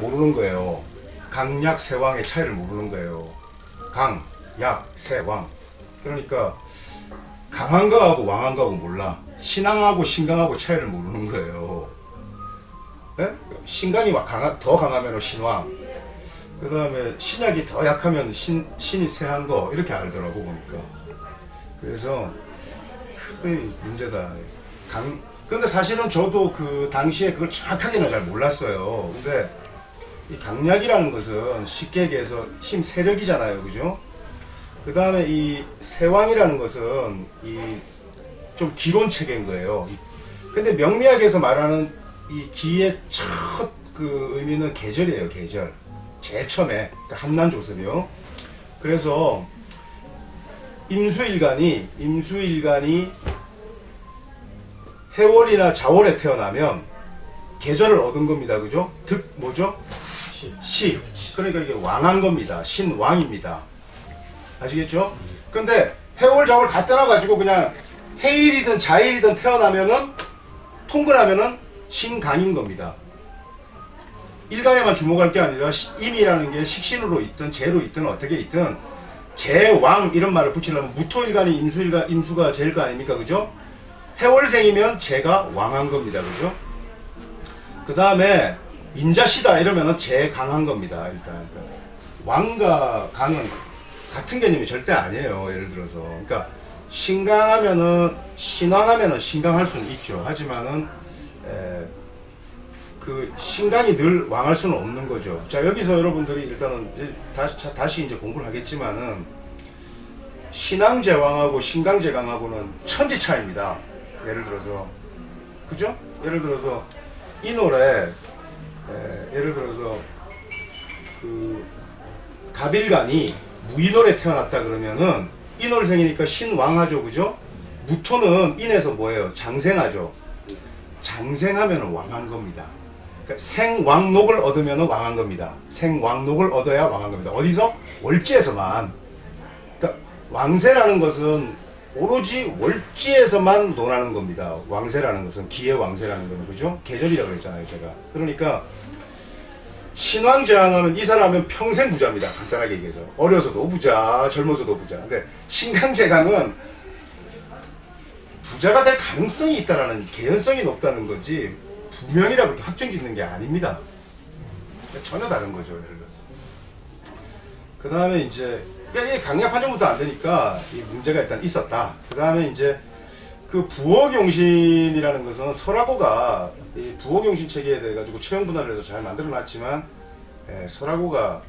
모르는 거예요. 강약 세왕의 차이를 모르는 거예요. 강, 약, 세왕. 그러니까 강한 거하고 왕한 거하고 몰라. 신왕하고 신강하고 차이를 모르는 거예요. 네? 신강이 더 강하면 신왕. 그 다음에 신약이 더 약하면 신이 세한 거 이렇게 알더라고 보니까. 그래서 큰 문제다. 근데 사실은 저도 그 당시에 그걸 정확하게는 잘 몰랐어요. 근데 이 강약이라는 것은 쉽게 얘기해서 힘 세력이잖아요, 그죠? 그 다음에 이 세왕이라는 것은 이 좀 기론 체계인 거예요. 근데 명리학에서 말하는 이 기의 첫 그 의미는 계절이에요, 계절. 제일 처음에 그러니까 함난조섭이요. 그래서 임수일간이 해월이나 자월에 태어나면 계절을 얻은 겁니다, 그죠? 뭐죠? 시. 그러니까 이게 왕한 겁니다. 신왕입니다. 아시겠죠? 근데 해월 자월 다 떠나가지고 그냥 해일이든 자일이든 태어나면은 통근하면은 신간인 겁니다. 일간에만 주목할 게 아니라 임이라는 게 식신으로 있든 재로 있든 어떻게 있든 제왕 이런 말을 붙이려면 무토일간이 임수가 제일 거 아닙니까, 그죠? 해월생이면 제가 왕한 겁니다, 그죠? 그 다음에 임자시다 이러면은 제 강한 겁니다. 일단 왕과 강은 같은 개념이 절대 아니에요. 예를 들어서 그러니까 신강하면은 신왕하면은 신강할 수는 있죠. 하지만은 그 신강이 늘 왕할 수는 없는 거죠. 자, 여기서 여러분들이 일단은 다시 이제 공부를 하겠지만은 신왕제왕하고 신강제강하고는 천지 차이입니다. 예를 들어서 그죠? 예를 들어서 이 노래 예를 들어서 그 갑일간이 무인월에 태어났다 그러면은 인월생이니까 신왕하죠, 그죠? 무토는 인에서 뭐예요? 장생하죠. 장생하면은 왕한 겁니다. 그러니까 생왕록을 얻으면 왕한 겁니다. 생왕록을 얻어야 왕한 겁니다. 어디서? 월지에서만. 그러니까 왕세라는 것은 오로지 월지에서만 논하는 겁니다. 왕세라는 것은 기의 왕세라는 거는, 그죠? 계절이라고 그랬잖아요, 제가. 그러니까 신왕제왕하면 이 사람은 평생 부자입니다. 간단하게 얘기해서. 어려서도 부자, 젊어서도 부자. 근데 신강제강은 부자가 될 가능성이 있다라는 개연성이 높다는 거지 분명이라고 그렇게 확정 짓는 게 아닙니다. 전혀 다른 거죠, 예를 들어서. 그 다음에 이제 이게 강약 판정부터 안 되니까 이 문제가 일단 있었다. 그 다음에 이제 그 부엌용신이라는 것은 설화고가 이 부엌용신 체계에 대해 가지고 체형 분할을 해서 잘 만들어 놨지만 설화고가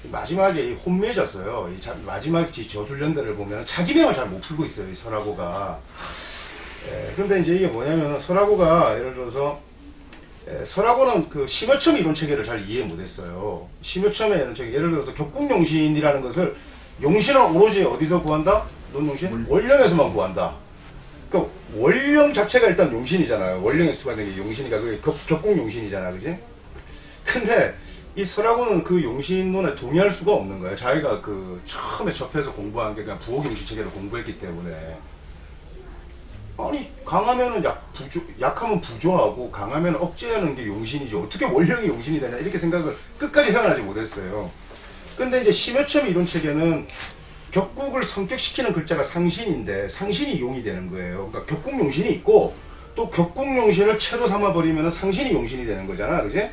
마지막에 혼미해졌어요. 마지막 저술년대를 보면 자기 병을 잘 못 풀고 있어요, 이 설화고가. 그런데 이제 이게 뭐냐면 설화고가 예를 들어서 설화고는 그 심여첨 이론 체계를 잘 이해 못했어요. 심여첨의 이론 체계, 예를 들어서 격국용신이라는 것을 용신은 오로지 어디서 구한다? 논용신? 원령에서만 구한다. 그러니까 원령 자체가 일단 용신이잖아요. 원령에서 투과된 게 용신이니까 그게 격국용신이잖아, 그지? 근데 이 설화고는 그 용신론에 동의할 수가 없는 거예요. 자기가 그 처음에 접해서 공부한 게 그냥 부엌용신 체계를 공부했기 때문에. 아니 강하면은 약하면 부조하고 강하면 억제하는 게 용신이지 어떻게 원령이 용신이 되냐 이렇게 생각을 끝까지 헤어나지 못했어요. 근데 이제 심여첨 이론 체계는 격국을 성격시키는 글자가 상신인데 상신이 용이 되는 거예요. 그러니까 격국용신이 있고 또 격국용신을 채로 삼아버리면 상신이 용신이 되는 거잖아, 그지?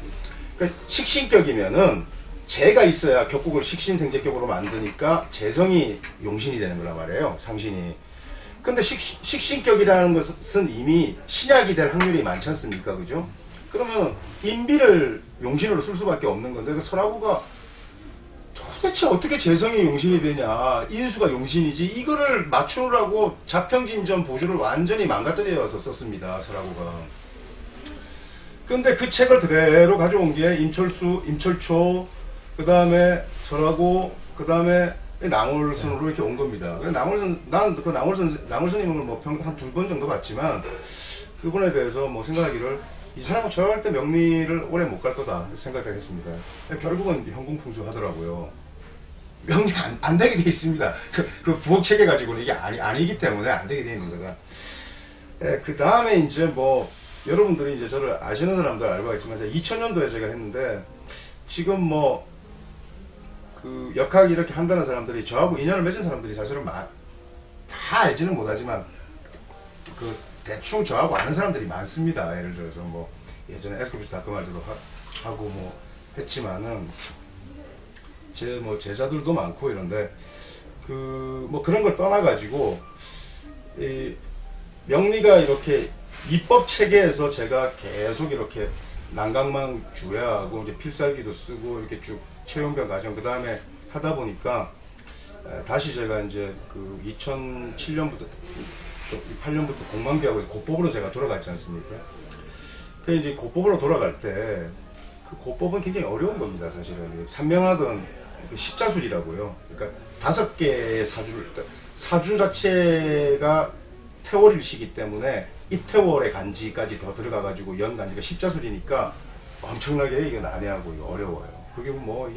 그러니까 식신격이면은 재가 있어야 격국을 식신생재격으로 만드니까 재성이 용신이 되는 거란 말이에요, 상신이. 근데 식신격이라는 것은 이미 신약이 될 확률이 많지 않습니까, 그죠? 그러면 인비를 용신으로 쓸 수밖에 없는 건데 그 설화고가 도대체 어떻게 재성이 용신이 되냐, 인수가 용신이지, 이거를 맞추느라고 자평진전 보주를 완전히 망가뜨려서 썼습니다, 설화고가. 근데 그 책을 그대로 가져온 게 임철수, 임철초, 그 다음에 설화고, 그 다음에 남월선으로 이렇게 온 겁니다. 나는 그 남월선님을 뭐 한 2번 정도 봤지만 그분에 대해서 뭐 생각하기를 이 사람은 절대 명리를 오래 못 갈 거다 생각하겠습니다. 결국은 현궁풍수 하더라고요. 명리 안 되게 돼 있습니다. 그 부엌 체계 가지고는 이게 아니기 때문에 안 되게 돼 있는 거다. 그 다음에 이제 뭐 여러분들이 이제 저를 아시는 사람들 알고 있지만 2000년도에 제가 했는데 지금 뭐 그 역학 이렇게 한다는 사람들이 저하고 인연을 맺은 사람들이 사실은 다 알지는 못하지만 그 대충 저하고 아는 사람들이 많습니다. 예를 들어서 뭐 예전에 에스코비스 다크말도 하고 뭐 했지만은 제 뭐 제자들도 많고 이런데 그 뭐 그런 걸 떠나 가지고 이 명리가 이렇게 입법 체계에서 제가 계속 이렇게 난강망 주야하고 이제 필살기도 쓰고 이렇게 쭉 채용변 과정 그 다음에 하다 보니까 다시 제가 이제 그 2007년부터 8년부터 공만비하고 고법으로 제가 돌아갔지 않습니까? 그 이제 고법으로 돌아갈 때 그 고법은 굉장히 어려운 겁니다, 사실은. 삼명학은 십자술이라고요. 그러니까 5개의 사주를 사주 자체가 태월일시기 때문에 입태월의 간지까지 더 들어가가지고 연 간지가 십자술이니까 엄청나게 이게 난해하고 어려워요. 그게 뭐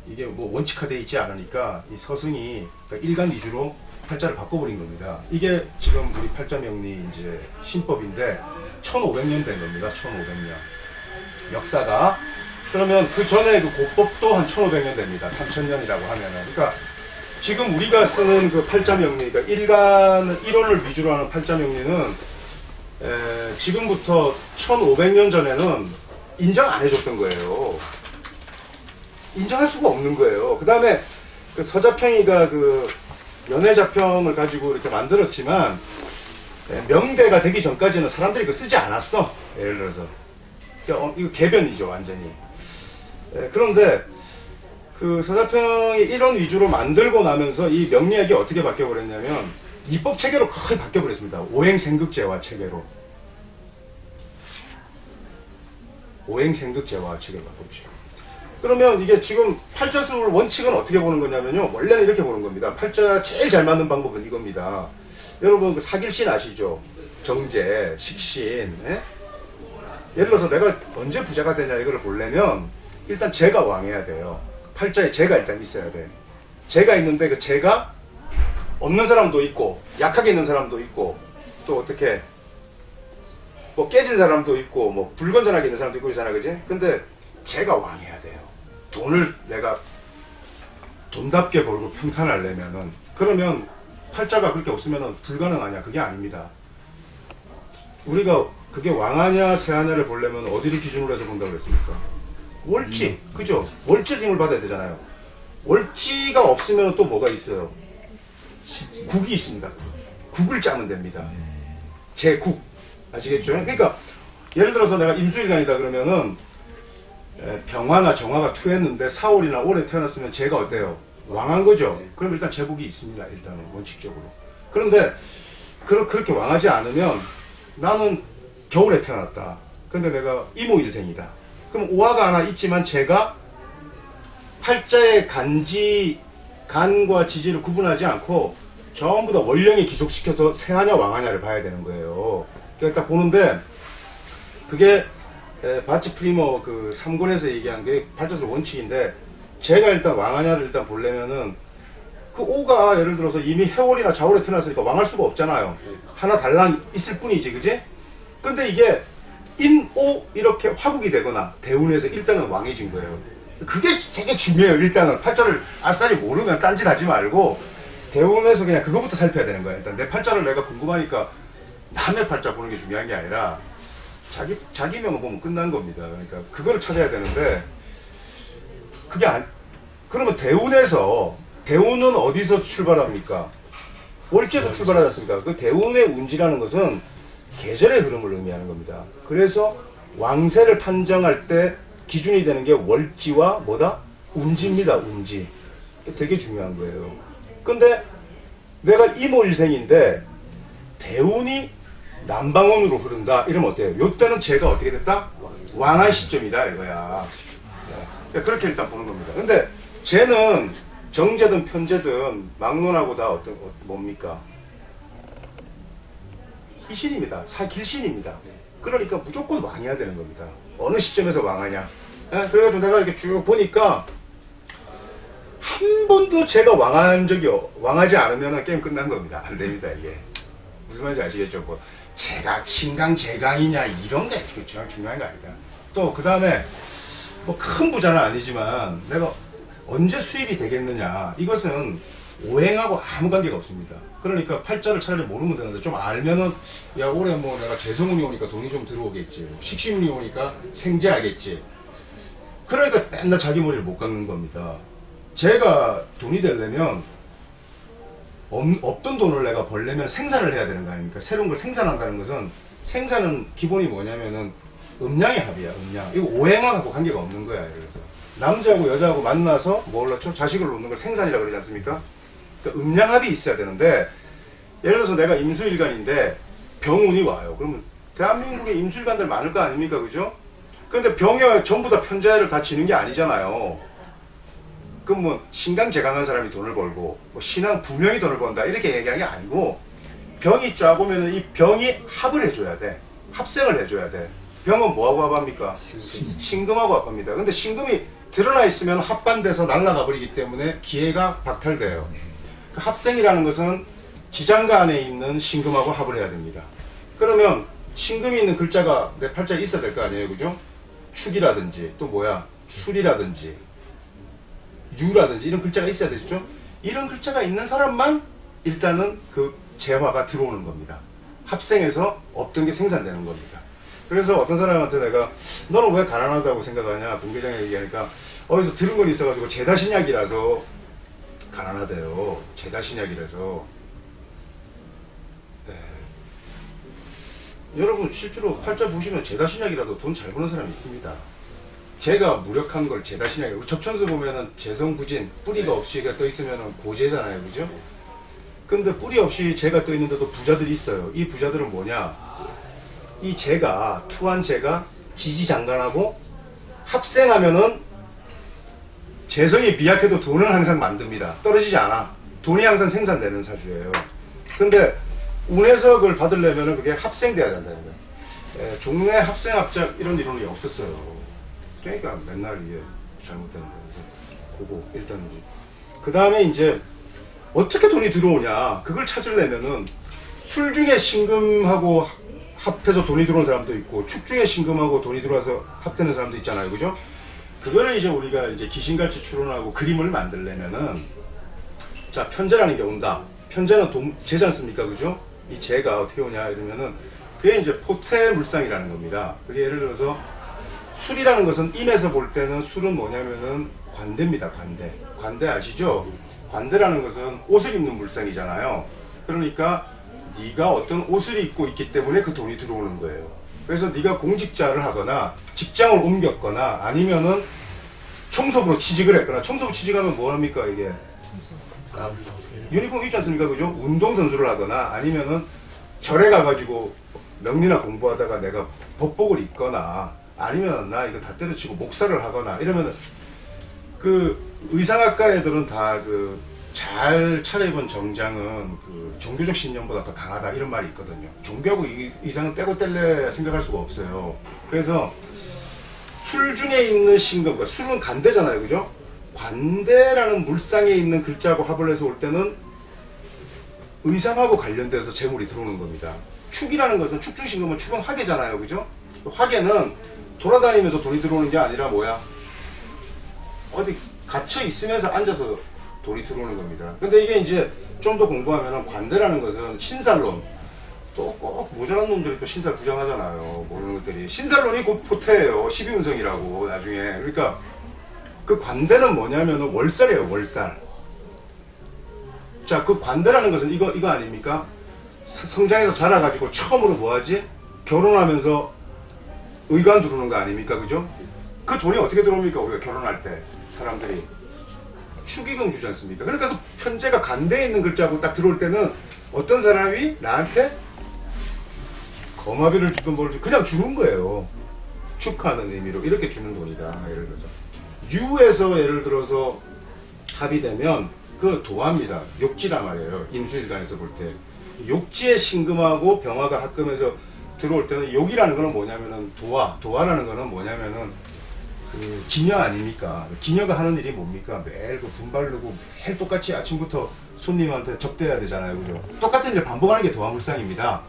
이게 뭐 원칙화되어 있지 않으니까 이 서승이 그러니까 일간 위주로 팔자를 바꿔버린 겁니다. 이게 지금 우리 팔자명리 이제 신법인데 1500년 된 겁니다. 1500년. 역사가. 그러면 그 전에 그 고법도 한 1500년 됩니다. 3000년이라고 하면은. 그러니까 지금 우리가 쓰는 그 팔자명리, 그러니까 일원을 위주로 하는 팔자명리는 지금부터 1500년 전에는 인정 안 해줬던 거예요. 인정할 수가 없는 거예요. 그 다음에 그 서자평이가 그 연애자평을 가지고 이렇게 만들었지만 명대가 되기 전까지는 사람들이 그거 쓰지 않았어. 예를 들어서. 이거 개변이죠, 완전히. 그런데 그 서자평이 일원 위주로 만들고 나면서 이 명리학이 어떻게 바뀌어버렸냐면 입법 체계로 거의 바뀌어버렸습니다. 오행생극제화 체계로. 오행생극제화 체계로 바꿨죠. 그러면 이게 지금 팔자술 원칙은 어떻게 보는 거냐면요. 원래는 이렇게 보는 겁니다. 팔자 제일 잘 맞는 방법은 이겁니다. 여러분 그 사길신 아시죠? 정제, 식신. 예? 예를 들어서 내가 언제 부자가 되냐 이걸 보려면 일단 재가 왕해야 돼요. 팔자에 재가 일단 있어야 돼. 재가 있는데 그 재가 없는 사람도 있고 약하게 있는 사람도 있고 또 어떻게 뭐 깨진 사람도 있고 뭐 불건전하게 있는 사람도 있고 그러잖아, 그지? 근데 재가 왕해야 돼요. 돈을 내가 돈답게 벌고 평탄하려면은 그러면 팔자가 그렇게 없으면은 불가능하냐? 그게 아닙니다. 우리가 그게 왕하냐 세하냐를 보려면 어디를 기준으로 해서 본다고 그랬습니까? 월지, 그죠? 월지 힘을 받아야 되잖아요. 월지가 없으면 또 뭐가 있어요? 국이 있습니다. 국을 짜면 됩니다. 제국. 아시겠죠? 그러니까 예를 들어서 내가 임수일간이다 그러면은 병화나 정화가 투했는데 4월이나 올해 태어났으면 제가 어때요? 왕한 거죠? 그럼 일단 제복이 있습니다. 일단은 원칙적으로. 그런데 그렇게 왕하지 않으면 나는 겨울에 태어났다. 근데 내가 이모일생이다. 그럼 오화가 하나 있지만 제가 팔자의 간과 지지를 구분하지 않고 전부 다 원령에 기속시켜서 세하냐 왕하냐를 봐야 되는 거예요. 그러니까 딱 보는데 그게 바치 프리머 그 3권에서 얘기한 게 팔자술 원칙인데 제가 일단 왕하냐를 일단 보려면은 그 오가 예를 들어서 이미 해월이나 자월에 태어났으니까 왕할 수가 없잖아요. 하나 달랑 있을 뿐이지, 그지? 근데 이게 인오 이렇게 화국이 되거나 대운에서 일단은 왕해진 거예요. 그게 되게 중요해요. 일단은 팔자를 아싸리 모르면 딴짓 하지 말고 대운에서 그냥 그거부터 살펴야 되는 거야. 일단 내 팔자를 내가 궁금하니까 남의 팔자 보는 게 중요한 게 아니라 자기 명을 보면 끝난 겁니다. 그러니까 그거를 찾아야 되는데 그게 그러면 대운은 어디서 출발합니까? 월지에서 출발하지 않습니까? 그 대운의 운지라는 것은 계절의 흐름을 의미하는 겁니다. 그래서 왕세를 판정할 때 기준이 되는 게 월지와 뭐다? 운지입니다. 운지. 되게 중요한 거예요. 근데 내가 이모일생인데 대운이 남방원으로 흐른다. 이러면 어때요? 요때는 제가 어떻게 됐다? 왕한 시점이다 이거야. 그렇게 일단 보는 겁니다. 근데 쟤는 정제든 편제든 막론하고 다 뭡니까? 희신입니다. 사길신입니다. 그러니까 무조건 왕해야 되는 겁니다. 어느 시점에서 왕하냐. 그래가지고 내가 이렇게 쭉 보니까 한 번도 제가 왕하지 않으면 게임 끝난 겁니다. 안 됩니다, 이게. 무슨 말인지 아시겠죠? 뭐 제가 친강, 제강이냐, 이런 게 중요한 거 아니다. 또, 그 다음에, 뭐 큰 부자는 아니지만 내가 언제 수입이 되겠느냐, 이것은 오행하고 아무 관계가 없습니다. 그러니까 팔자를 차라리 모르면 되는데 좀 알면은 야 올해 뭐 내가 재성운이 오니까 돈이 좀 들어오겠지, 식신운이 오니까 생재하겠지. 그러니까 맨날 자기 머리를 못 깎는 겁니다. 제가 돈이 되려면 없던 돈을 내가 벌려면 생산을 해야 되는 거 아닙니까? 새로운 걸 생산한다는 것은, 생산은 기본이 뭐냐면은 음양의 합이야. 음양. 이거 오행하고 관계가 없는 거야. 그래서 남자하고 여자하고 만나서 뭘 넣죠? 자식을 놓는 걸 생산이라고 그러지 않습니까? 그러니까 음양합이 있어야 되는데, 예를 들어서 내가 임수일간인데 병운이 와요. 그러면 대한민국에 임수일간들 많을 거 아닙니까? 그죠? 근데 병에 전부 다 편자를 다 지는 게 아니잖아요. 그럼 뭐 신강제강한 사람이 돈을 벌고 뭐 신앙 부명이 돈을 번다 이렇게 얘기하는 게 아니고, 병이 짜보면 이 병이 합을 해줘야 돼. 합생을 해줘야 돼. 병은 뭐하고 합합니까? 신금하고 합합니다. 근데 신금이 드러나 있으면 합반돼서 날아가 버리기 때문에 기회가 박탈돼요. 그 합생이라는 것은 지장가 안에 있는 신금하고 합을 해야 됩니다. 그러면 신금이 있는 글자가 내 팔자에 있어야 될 거 아니에요, 그죠? 축이라든지 또 뭐야 술이라든지 유라든지 이런 글자가 있어야 되죠. 이런 글자가 있는 사람만 일단은 그 재화가 들어오는 겁니다. 합생해서 없던 게 생산되는 겁니다. 그래서 어떤 사람한테 내가 너는 왜 가난하다고 생각하냐 공개장에 얘기하니까 어디서 들은 건 있어가지고 제다신약이라서 가난하대요. 제다신약이라서. 네. 여러분 실제로 팔자 보시면 제다신약이라도 돈 잘 버는 사람이 있습니다. 제가 무력한 걸 제다신약이라고. 접천수 보면은 재성부진 뿌리가 없이 떠 있으면 고재잖아요, 그죠? 근데 뿌리 없이 재가 떠 있는데도 부자들이 있어요. 이 부자들은 뭐냐? 이 재가, 투한 재가 지지장간하고 합생하면은 재성이 미약해도 돈은 항상 만듭니다. 떨어지지 않아. 돈이 항상 생산되는 사주예요. 근데 운해석을 받으려면은 그게 합생돼야 된다는 거예요. 종래 합생합작 이런 이론이 없었어요. 그러니까 맨날 이게 잘못되는 거예요. 그래서 그거 일단 그 다음에 이제 어떻게 돈이 들어오냐 그걸 찾으려면은 술 중에 신금하고 합해서 돈이 들어오는 사람도 있고 축 중에 신금하고 돈이 들어와서 합되는 사람도 있잖아요, 그죠? 그거를 이제 우리가 이제 귀신같이 추론하고 그림을 만들려면은 자 편재라는 게 온다. 편재는 재지 않습니까, 그죠? 이 재가 어떻게 오냐 이러면은 그게 이제 포태물상이라는 겁니다. 그게 예를 들어서 술이라는 것은 임에서 볼 때는 술은 뭐냐면은 관대입니다. 관대. 관대 아시죠? 관대라는 것은 옷을 입는 물상이잖아요. 그러니까 네가 어떤 옷을 입고 있기 때문에 그 돈이 들어오는 거예요. 그래서 네가 공직자를 하거나 직장을 옮겼거나 아니면은 청소부로 취직을 했거나, 청소부 취직하면 뭐 합니까 이게? 유니폼 입지 않습니까, 그죠? 운동선수를 하거나 아니면은 절에 가가지고 명리나 공부하다가 내가 법복을 입거나 아니면 나 이거 다 때려치고 목사를 하거나 이러면은 그 의상학과 애들은 다 그 잘 차려입은 정장은 그 종교적 신념보다 더 강하다 이런 말이 있거든요. 종교하고 이상은 떼고 뗄래 생각할 수가 없어요. 그래서 술 중에 있는 신금, 그러니까 술은 간대잖아요, 그죠? 관대라는 물상에 있는 글자하고 합을 해서 올 때는 의상하고 관련돼서 재물이 들어오는 겁니다. 축이라는 것은 축중신금은 축은 화계잖아요, 그죠? 화계는 돌아다니면서 돈이 들어오는 게 아니라 뭐야? 어디 갇혀 있으면서 앉아서 돈이 들어오는 겁니다. 근데 이게 이제 좀 더 공부하면 관대라는 것은 신살론, 또 꼭 모자란 놈들이 또 신살 부정하잖아요. 모르는 것들이. 신살론이 곧 포태예요. 12운성이라고 나중에. 그러니까 그 관대는 뭐냐면 월살이에요. 월살. 자, 그 관대라는 것은 이거 아닙니까? 성장해서 자라가지고 처음으로 뭐하지? 결혼하면서 의관 두르는 거 아닙니까? 그죠? 그 돈이 어떻게 들어옵니까? 우리가 결혼할 때 사람들이 축의금 주지 않습니까? 그러니까 그 편제가 간대에 있는 글자하고 딱 들어올 때는 어떤 사람이 나한테 거마비를 주든 뭘 주든 그냥 주는 거예요. 축하하는 의미로 이렇게 주는 돈이다. 예를 들어서 유에서 예를 들어서 합이 되면 그 도화입니다. 욕지란 말이에요. 임수일간에서 볼 때 욕지의 신금하고 병화가 합금해서 들어올 때는 욕이라는 거는 뭐냐면은 도화라는 거는 뭐냐면은 그 기녀 아닙니까? 기녀가 하는 일이 뭡니까? 매일 그 분바르고 매일 똑같이 아침부터 손님한테 접대해야 되잖아요, 그죠? 똑같은 일을 반복하는 게 도화물상입니다.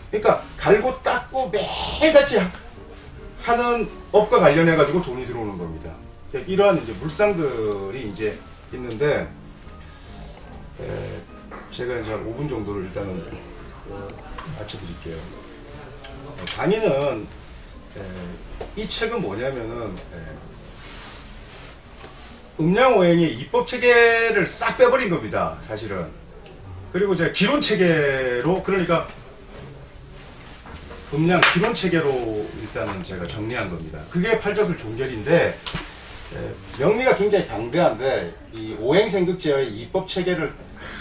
그러니까 갈고 닦고 매일같이 하는 업과 관련해 가지고 돈이 들어오는 적는 겁니다. 이러한 이제 물상들이 이제 있는데, 제가 이제 한 5분 정도를 일단은 맞춰드릴게요. 강의는 이 책은 뭐냐면은 음양오행의 입법 체계를 싹 빼버린 겁니다, 사실은. 그리고 제가 기론 체계로, 그러니까 음양 기론 체계로 일단은 제가 정리한 겁니다. 그게 팔자술 종결인데, 명리가 굉장히 방대한데 이 오행생극제의 입법 체계를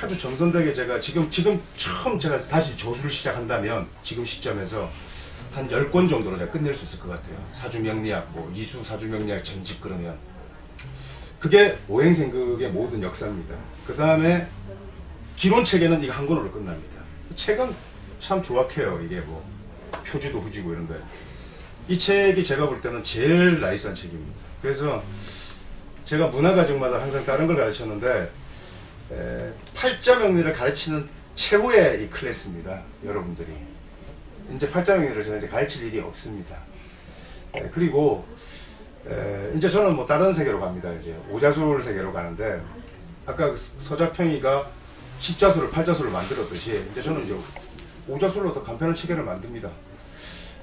아주 정선되게 제가 지금 처음 제가 다시 조수를 시작한다면 지금 시점에서 한 10권 정도로 제가 끝낼 수 있을 것 같아요. 사주명리학, 뭐 이수 사주명리학 전집 그러면 그게 오행생극의 모든 역사입니다. 그 다음에 기론체계는 이거 한 권으로 끝납니다. 책은 참 조악해요. 이게 뭐 표지도 후지고 이런데 이 책이 제가 볼 때는 제일 나이스한 책입니다. 그래서 제가 문화과정마다 항상 다른 걸 가르쳤는데 팔자명리를 가르치는 최후의 이 클래스입니다. 여러분들이 이제 팔자명리를 저는 이제 가르칠 일이 없습니다. 그리고 이제 저는 뭐 다른 세계로 갑니다. 이제 오자술 세계로 가는데 아까 서자평이가 십자술을 팔자술을 만들었듯이 이제 저는 이제 오자술로 더 간편한 체계를 만듭니다.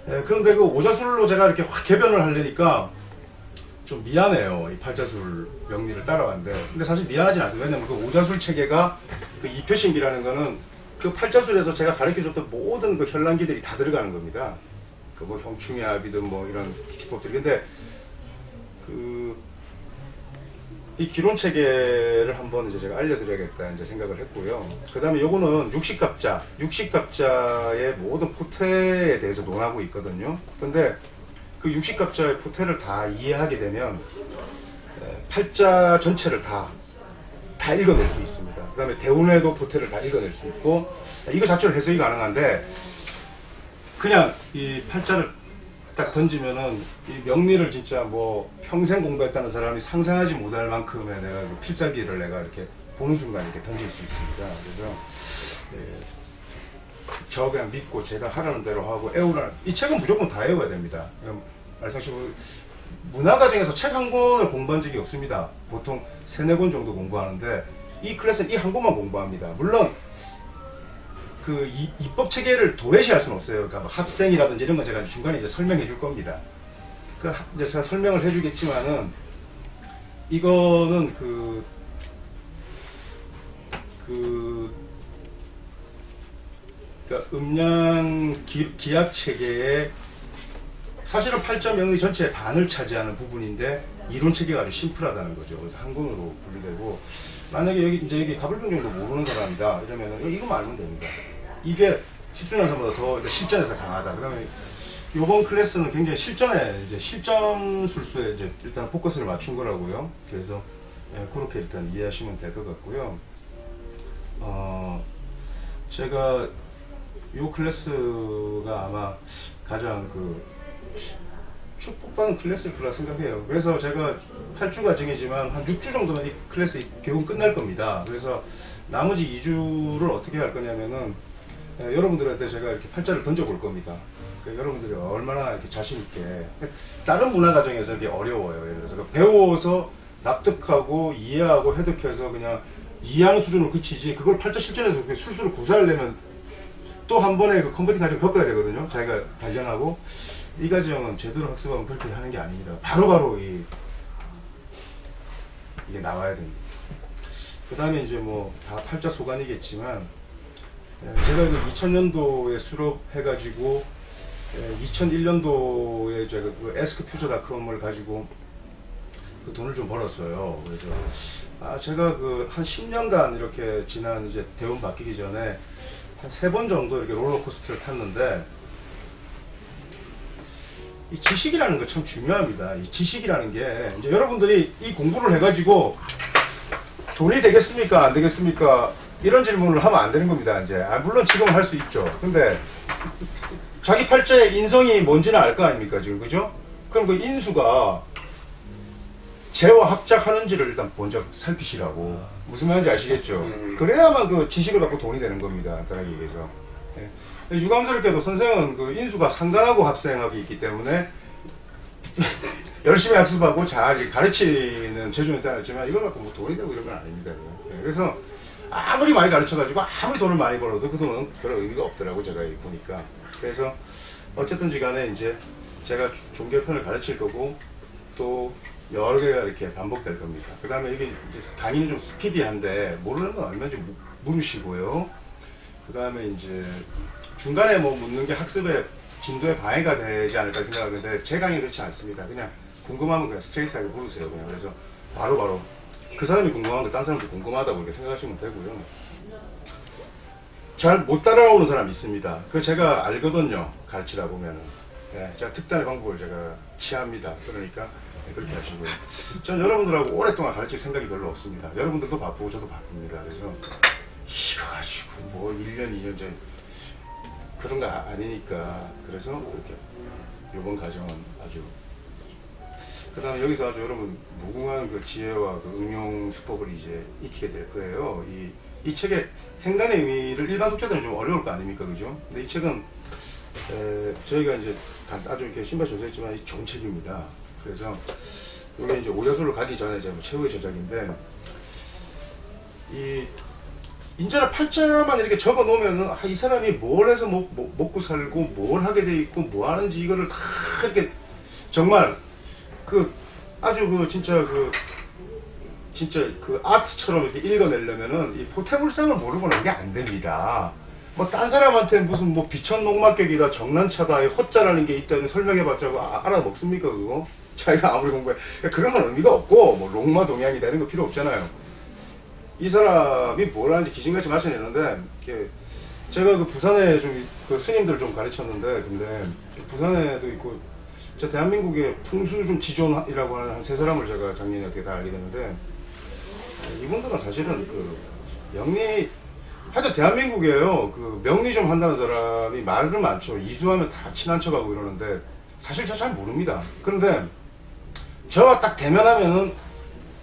그런데 그 오자술로 제가 이렇게 확 개변을 하려니까 좀 미안해요. 이 팔자술 명리를 따라왔는데. 근데 사실 미안하진 않습니다. 왜냐면 그 오자술 체계가 그 이표신기라는 거는 그 팔자술에서 제가 가르쳐줬던 모든 그 현란기들이 다 들어가는 겁니다. 그 뭐 형충이압이든 뭐 이런 기법들이. 근데 그 이 기론 체계를 한번 이제 제가 알려드려야겠다 이제 생각을 했고요. 그 다음에 요거는 육식갑자의 모든 포태에 대해서 논하고 있거든요. 근데 그 육식갑자의 포태를 다 이해하게 되면 팔자 전체를 다 읽어낼 수 있습니다. 그 다음에 대운에도 포태를 다 읽어낼 수 있고 이거 자체로 해석이 가능한데 그냥 이 팔자를 딱 던지면은 이 명리를 진짜 뭐 평생 공부했다는 사람이 상상하지 못할 만큼의 내가 그 필살기를 내가 이렇게 보는 순간 이렇게 던질 수 있습니다. 그래서 저 그냥 믿고 제가 하라는 대로 하고 애우라는 이 책은 무조건 다 외워야 됩니다. 말씀하신 문화과정에서 책 한 권을 공부한 적이 없습니다. 보통 3-4권 정도 공부하는데 이 클래스는 이 한 권만 공부합니다. 물론 그 입법 체계를 도외시할 수는 없어요. 그러니까 뭐 합생이라든지 이런 건 제가 중간에 이제 설명해 줄 겁니다. 그 이제 제가 설명을 해주겠지만은 이거는 그러니까 음양 기약 체계의 사실은 팔자 명리 전체의 반을 차지하는 부분인데 이론 체계가 아주 심플하다는 거죠. 그래서 한 권으로 분류되고 만약에 여기 가불병 정도 모르는 사람이다 이러면은 이거만 알면 됩니다. 이게 십수년사보다 더 실전에서 강하다. 그다음에 이번 클래스는 굉장히 이제 실전 술수에 이제 일단 포커스를 맞춘 거라고요. 그래서 그렇게 일단 이해하시면 될 것 같고요. 제가 이 클래스가 아마 가장 축복받은 클래스일 거라 생각해요. 그래서 제가 8주 과정이지만 한 6주 정도면 이 클래스 교훈 끝날 겁니다. 그래서 나머지 2주를 어떻게 할 거냐면은 여러분들한테 제가 이렇게 팔자를 던져볼 겁니다. 그러니까 여러분들이 얼마나 이렇게 자신있게 다른 문화 과정에서 이게 어려워요. 예를 들어서 배워서 납득하고 이해하고 해득해서 그냥 이해하는 수준으로 그치지 그걸 팔자 실전에서 술수를 구사하려면 또 한 번에 그 컨버팅 과정 겪어야 되거든요. 자기가 단련하고 이 과정은 제대로 학습하면 그렇게 하는 게 아닙니다. 바로바로 이게 나와야 됩니다. 그 다음에 이제 뭐 다 팔자 소관이겠지만 제가 2000년도에 수업해가지고 2001년도에 제가 그 askfuture.com을 가지고 그 돈을 좀 벌었어요. 그래서 제가 한 10년간 이렇게 지난 이제 대운 바뀌기 전에 한 3번 정도 이렇게 롤러코스터를 탔는데 이 지식이라는 거 참 중요합니다. 이 지식이라는 게 이제 여러분들이 이 공부를 해가지고 돈이 되겠습니까? 안 되겠습니까? 이런 질문을 하면 안 되는 겁니다. 이제 물론 지금은 할 수 있죠. 근데 자기 팔자의 인성이 뭔지는 알 거 아닙니까? 지금 그죠? 그럼 그 인수가 재와 합작하는지를 일단 먼저 살피시라고. 무슨 말인지 아시겠죠? 그래야만 그 지식을 갖고 돈이 되는 겁니다. 간단하게 얘기해서. 유감스럽게도 선생은 그 인수가 상관하고 합생하기 있기 때문에 열심히 학습하고 잘 가르치는 재주는 있지만 이걸 갖고 뭐 돈이 되고 이런 건 아닙니다. 네, 그래서 아무리 많이 가르쳐가지고 아무리 돈을 많이 벌어도 그 돈은 별 의미가 없더라고 제가 보니까. 그래서 어쨌든지 간에 이제 제가 종교편을 가르칠 거고 또 여러 개가 이렇게 반복될 겁니다. 그 다음에 이게 이제 강의는 좀 스피디한데 모르는 건 얼마든지 물으시고요. 그 다음에 이제 중간에 뭐 묻는 게 학습의 진도에 방해가 되지 않을까 생각하는데 제 강의는 그렇지 않습니다. 그냥 궁금하면 그냥 스트레이트하게 물으세요. 그냥 그래서 바로바로 그 사람이 궁금한 거 딴 사람도 궁금하다고 이렇게 생각하시면 되고요. 잘 못 따라오는 사람이 있습니다. 그 제가 알거든요. 가르치다 보면은. 네, 제가 특단의 방법을 제가 취합니다. 그러니까 네, 그렇게 하시고요. 전 여러분들하고 오랫동안 가르칠 생각이 별로 없습니다. 여러분들도 바쁘고 저도 바쁩니다. 그래서 이거 가지고 뭐 1년, 2년 전 그런 거 아니니까. 그래서 이렇게 요번 과정은 아주 그 다음에 여기서 아주 여러분 무궁한 그 지혜와 그 응용 수법을 이제 익히게 될 거예요. 이 책의 행간의 의미를 일반 독자들은 좀 어려울 거 아닙니까? 그죠? 근데 이 책은 저희가 이제 아주 이렇게 신발 조사했지만 좋은 책입니다. 그래서 이게 이제 오야술로 가기 전에 제가 최후의 저작인데 이 인자나 팔자만 이렇게 적어 놓으면은 이 사람이 뭘 해서 먹고 살고 뭘 하게 돼 있고 뭐 하는지 이거를 다 이렇게 정말 그 아주 그 진짜 그 아트처럼 이렇게 읽어내려면은 이 포태물상을 모르고는 이게 안 됩니다. 뭐 딴 사람한테 무슨 뭐 비천녹말격이다 정난차다 호자라는 게 있다는 설명해봤자고 알아먹습니까 그거? 자기가 아무리 공부해 그런 건 의미가 없고 뭐 롱마 동양이다 이런 거 필요 없잖아요. 이 사람이 뭘 하는지 귀신같이 맞춰내는데 제가 그 부산에 좀 그 스님들 좀 가르쳤는데 근데 부산에도 있고 저 대한민국의 풍수 좀 지존이라고 하는 한 세 사람을 제가 작년에 어떻게 다 알게 됐는데 이분들은 사실은 그 명리 하여튼 대한민국에요 그 명리 좀 한다는 사람이 말은 많죠. 이수하면 다 친한 척하고 이러는데 사실 저 잘 모릅니다. 그런데 저와 딱 대면하면은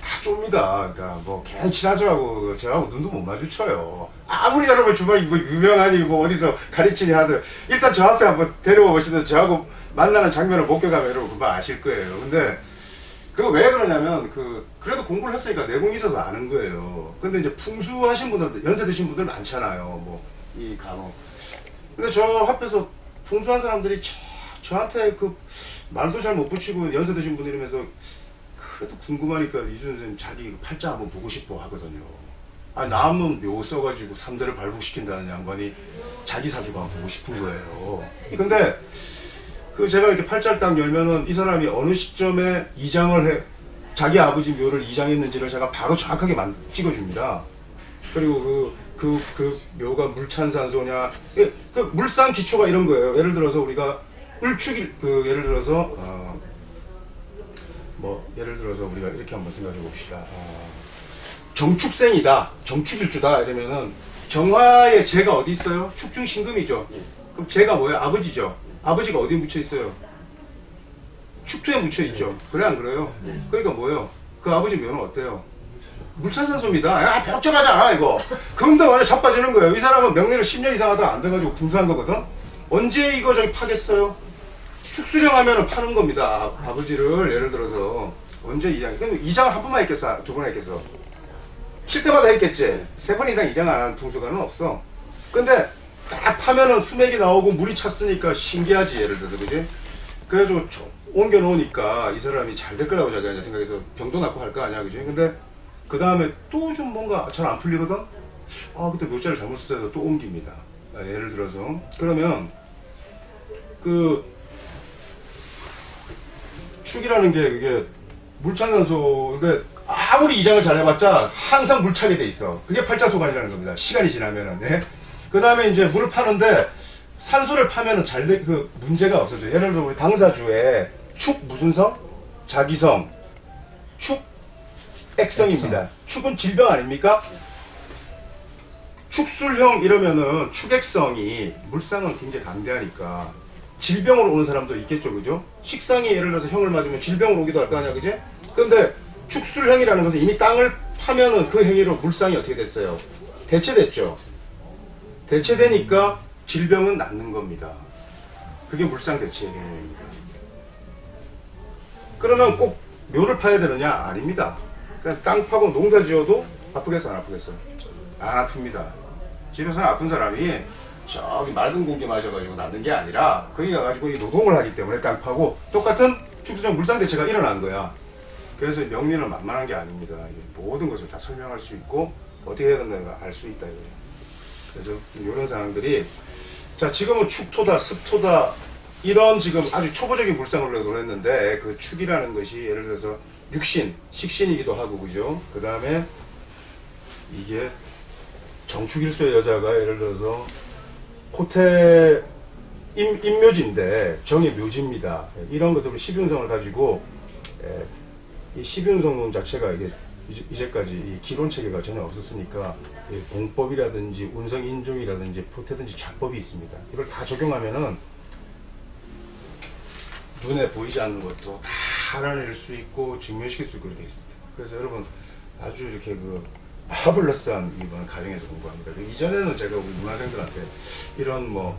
다 좁니다. 그러니까 뭐 괜히 친한 척하고 저하고 눈도 못 마주쳐요. 아무리 여러분 주변에 뭐 유명하니 뭐 어디서 가르치니 하든 일단 저 앞에 한번 데려와 보시면 저하고 만나는 장면을 목격하면 여러분 금방 아실 거예요. 근데 그거 왜 그러냐면 그래도 공부를 했으니까 내공이 있어서 아는 거예요. 근데 이제 풍수하신 분들 연세 드신 분들 많잖아요. 뭐 이 간혹. 근데 저 앞에서 풍수한 사람들이 저한테 그 말도 잘 못 붙이고 연세 드신 분들 이러면서 그래도 궁금하니까 이준 선생님 자기 팔자 한번 보고 싶어 하거든요. 남은 묘 써가지고 3대를 발복시킨다는 양반이 자기 사주가 한번 보고 싶은 거예요. 근데 제가 이렇게 팔자를 딱 열면은 이 사람이 어느 시점에 이장을 해 자기 아버지 묘를 이장했는지를 제가 바로 정확하게 찍어줍니다. 그리고 그 묘가 물찬산소냐 그 물상 기초가 이런 거예요. 예를 들어서 우리가 을축일 예를 들어서 예를 들어서 우리가 이렇게 한번 생각해 봅시다. 정축생이다, 정축일주다 이러면은 정화의 재가 어디 있어요? 축중신금이죠. 그럼 재가 뭐예요? 아버지죠. 아버지가 어디에 묻혀 있어요? 축토에 묻혀 있죠. 그래 안 그래요? 그러니까 뭐예요? 그 아버지 묘는 어때요? 물차산소입니다. 야 벽정하자 이거. 금도 완전 자빠지는 거예요. 이 사람은 명리를 10년 이상 하다가 안 돼가지고 분수한 거거든. 언제 이거 저기 파겠어요? 축수령 하면은 파는 겁니다. 아버지를 예를 들어서 언제 이장? 그럼 이장을 한 번만 했겠어? 두 번 했겠어? 칠 때마다 했겠지? 3번 이상 이장 안 하는 풍수가는 없어. 근데 딱 파면은 수맥이 나오고 물이 찼으니까 신기하지 예를 들어서 그지? 그래가지고 옮겨 놓으니까 이 사람이 잘 될 거라고 자기가 생각해서 병도 낫고 할 거 아니야 그지? 근데 그 다음에 또 좀 뭔가 잘 안 풀리거든? 그때 묘자를 잘못 써서 또 옮깁니다. 예를 들어서 그러면 축이라는 게 그게 물찬산소인데 아무리 이장을 잘 해봤자 항상 물차게 돼 있어. 그게 팔자소관이라는 겁니다. 시간이 지나면은. 네? 그 다음에 이제 물을 파는데 산소를 파면은 문제가 없어져요. 예를 들어 우리 당사주에 축 무슨 성? 자기성. 축 액성입니다. 축은 질병 아닙니까? 축술형 이러면은 축액성이 물상은 굉장히 강대하니까 질병으로 오는 사람도 있겠죠, 그죠? 식상이 예를 들어서 형을 맞으면 질병으로 오기도 할 거 아니야, 그지? 근데 축술형이라는 것은 이미 땅을 파면은 그 행위로 물상이 어떻게 됐어요? 대체됐죠. 대체되니까 질병은 낫는 겁니다. 그게 물상 대체의 개념입니다. 그러면 꼭 묘를 파야 되느냐? 아닙니다. 그냥 땅 파고 농사 지어도 아프겠어 안 아프겠어요? 안 아픕니다. 집에서는 아픈 사람이 저기 맑은 공기 마셔가지고 낫는 게 아니라 거기 가가지고 이 노동을 하기 때문에 땅 파고 똑같은 축소적 물상대체가 일어난 거야. 그래서 명리는 만만한 게 아닙니다. 모든 것을 다 설명할 수 있고 어떻게 해야 된다는 걸 알 수 있다 이거예요. 그래서 이런 상황들이 자 지금은 축토다 습토다 이런 지금 아주 초보적인 불상을 논했는데 그 축이라는 것이 예를 들어서 육신, 식신이기도 하고 그죠? 그 다음에 이게 정축일수의 여자가 예를 들어서 호태 임묘지인데 정의 묘지입니다. 이런 것으로 십윤성을 가지고 이 십윤성론 자체가 이게 이제까지 이 기론 체계가 전혀 없었으니까 공법이라든지 운성인종이라든지 포태든지 작법이 있습니다. 이걸 다 적용하면은 눈에 보이지 않는 것도 다 알아낼 수 있고 증명시킬 수 있고 그렇게 있습니다. 그래서 여러분 아주 이렇게 그 마블러스한 이번 가정에서 공부합니다. 이전에는 제가 우리 문화생들한테 이런 뭐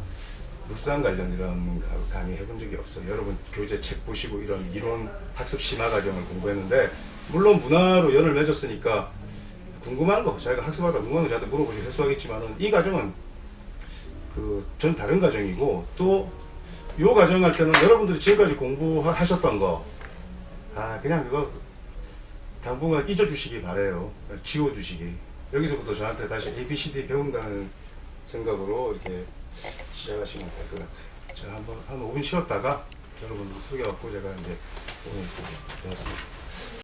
물상 관련 이런 강의 해본 적이 없어요. 여러분 교재 책 보시고 이런 이론 학습 심화 과정을 공부했는데 물론 문화로 연을 맺었으니까 궁금한 거 자기가 학습하다 궁금한 거 저한테 물어보시고 해소하겠지만은 이 과정은 그 전 다른 과정이고 또 요 과정 할 때는 여러분들이 지금까지 공부하셨던 거 그냥 그거 당분간 잊어주시기 바래요. 지워주시기. 여기서부터 저한테 다시 ABCD 배운다는 생각으로 이렇게 시작하시면 될 것 같아요. 제가 한번 한 5분 쉬었다가 여러분 속여갖고 제가 이제 오늘 배웠습니다.